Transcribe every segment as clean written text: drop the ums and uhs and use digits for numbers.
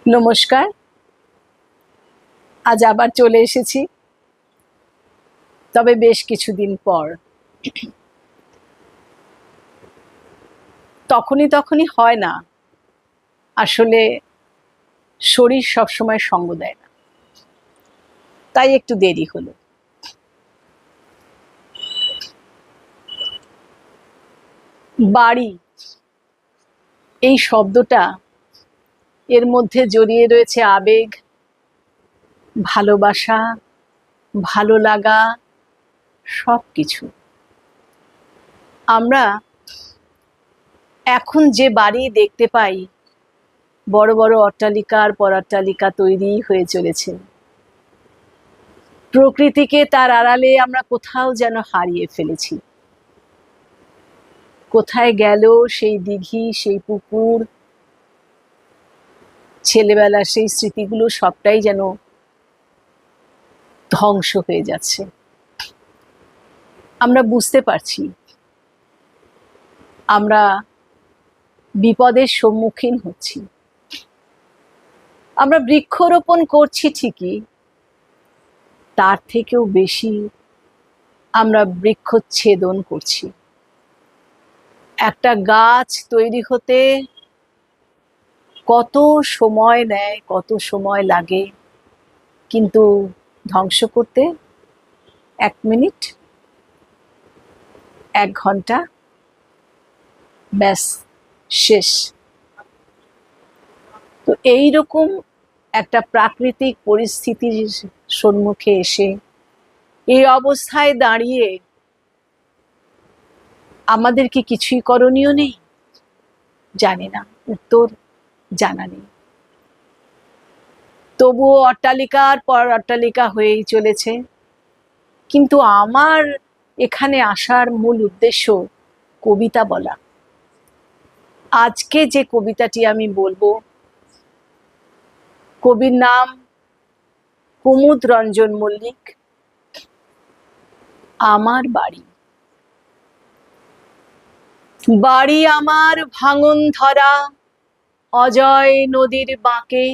নমস্কার। আজ আবার চলে এসেছি, তবে বেশ কিছুদিন পর। তখনই হয় না, আসলে শরীর সবসময় সঙ্গ দেয় না, তাই একটু দেরি হলো। বাড়ি এই শব্দটা, এর মধ্যে জড়িয়ে রয়েছে আবেগ, ভালোবাসা, ভালো লাগা, সব কিছু। আমরা এখন যে বাড়ি দেখতে পাই, বড় বড় অট্টালিকার পর অট্টালিকা তৈরি হয়ে চলেছে, প্রকৃতিকে তার আড়ালে আমরা কোথাও যেন হারিয়ে ফেলেছি। কোথায় গেল সেই দিঘি, সেই পুকুর, ছেলেবেলার সেই স্মৃতিগুলো, সবটাই যেন ধ্বংস হয়ে যাচ্ছে। আমরা বুঝতে পারছি আমরা বিপদের সম্মুখীন হচ্ছি। আমরা বৃক্ষরোপণ করছি ঠিকই, তার থেকেও বেশি আমরা বৃক্ষচ্ছেদন করছি। একটা গাছ তৈরি হতে কত সময় নেয়, কত সময় লাগে, কিন্তু ধ্বংস করতে 1 মিনিট, 1 ঘন্টা, ব্যাস শেষ। তো এইরকম একটা প্রাকৃতিক পরিস্থিতির সম্মুখে এসে এই অবস্থায় দাঁড়িয়ে আমাদের কি কিছুই করণীয় নেই? জানি না, উত্তর জানা নেই। তবুও অট্টালিকার পর অট্টালিকা হয়েই চলেছে। কিন্তু আমার এখানে আসার মূল উদ্দেশ্য কবিতা বলা। আজকে যে কবিতাটি আমি বলবো, কবির নাম কুমুদ রঞ্জন মল্লিক। আমার বাড়ি। বাড়ি আমার ভাঙন ধরা অজয় নদীর বাঁকে,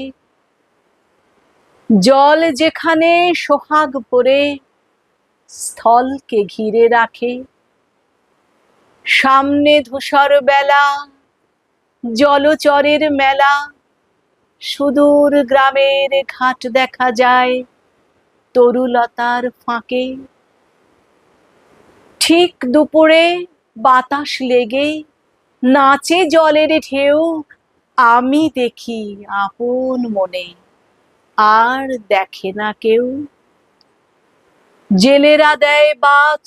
জল যেখানে সোহাগ ভরে স্থলকে ঘিরে রাখে। সামনে ধূসর বেলা, জলচরের মেলা, সুদূর গ্রামের ঘাট দেখা যায় তরুলতার ফাঁকে। ঠিক দুপুরে বাতাস লেগে নাচে জলের ঢেউ, আমি দেখি আপন মনে, আর দেখে না কেউ। জেলেরা দেয় বাজ,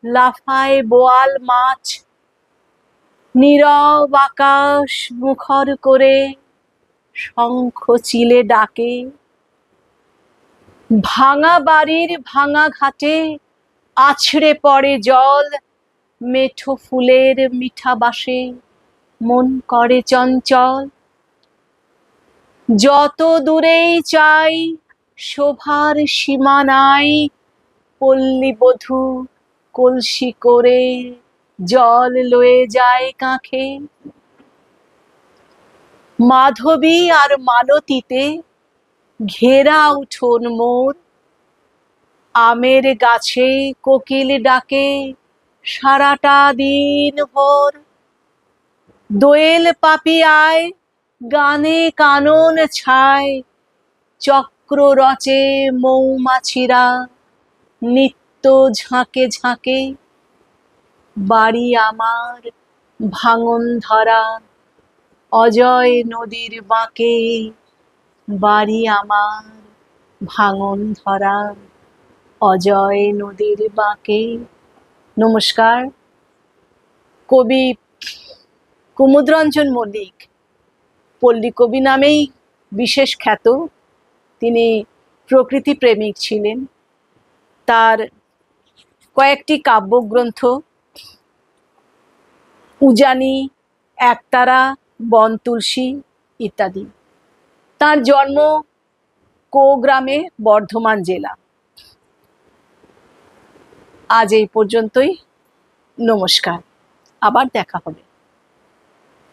লাফায় বোয়াল মাছ, নীরব আকাশ মুখর করে শঙ্খ চিলে ডাকে। ভাঙা বাড়ির ভাঙা ঘাটে আছড়ে পড়ে জল, মেঠো ফুলের মিঠা বাসে মন করে চঞ্চল। যত দূরেই চাই শোভার সীমা নাই, পল্লী বধূ কলসি করে জল লয়ে যায় কাঁখে। মাধবী আর মালতীতে ঘেরা উঠোন মোর, আমের গাছে কোকিল ডাকে সারাটা দিন ভোর। দোয়েল পাপিয়ায় গানে কানন ছায়, চক্র রচে মৌমাছিরা নিত্য ঝাঁকে ঝাঁকে। বাড়ি আমার ভাঙন ধরা অজয় নদীর বাঁকে, বাড়ি আমার ভাঙন ধরা অজয় নদীর বাঁকে। নমস্কার। কবি কুমুদ রঞ্জন মল্লিক পল্লী কবি নামেই বিশেষ খ্যাত। তিনি প্রকৃতি প্রেমিক ছিলেন। তার কয়েকটি কাব্যগ্রন্থ, উজানি, একতারা, বন তুলসী ইত্যাদি। তার জন্ম কোগ্রামে, বর্ধমান জেলা। আজ এই পর্যন্তই। নমস্কার, আবার দেখা হবে।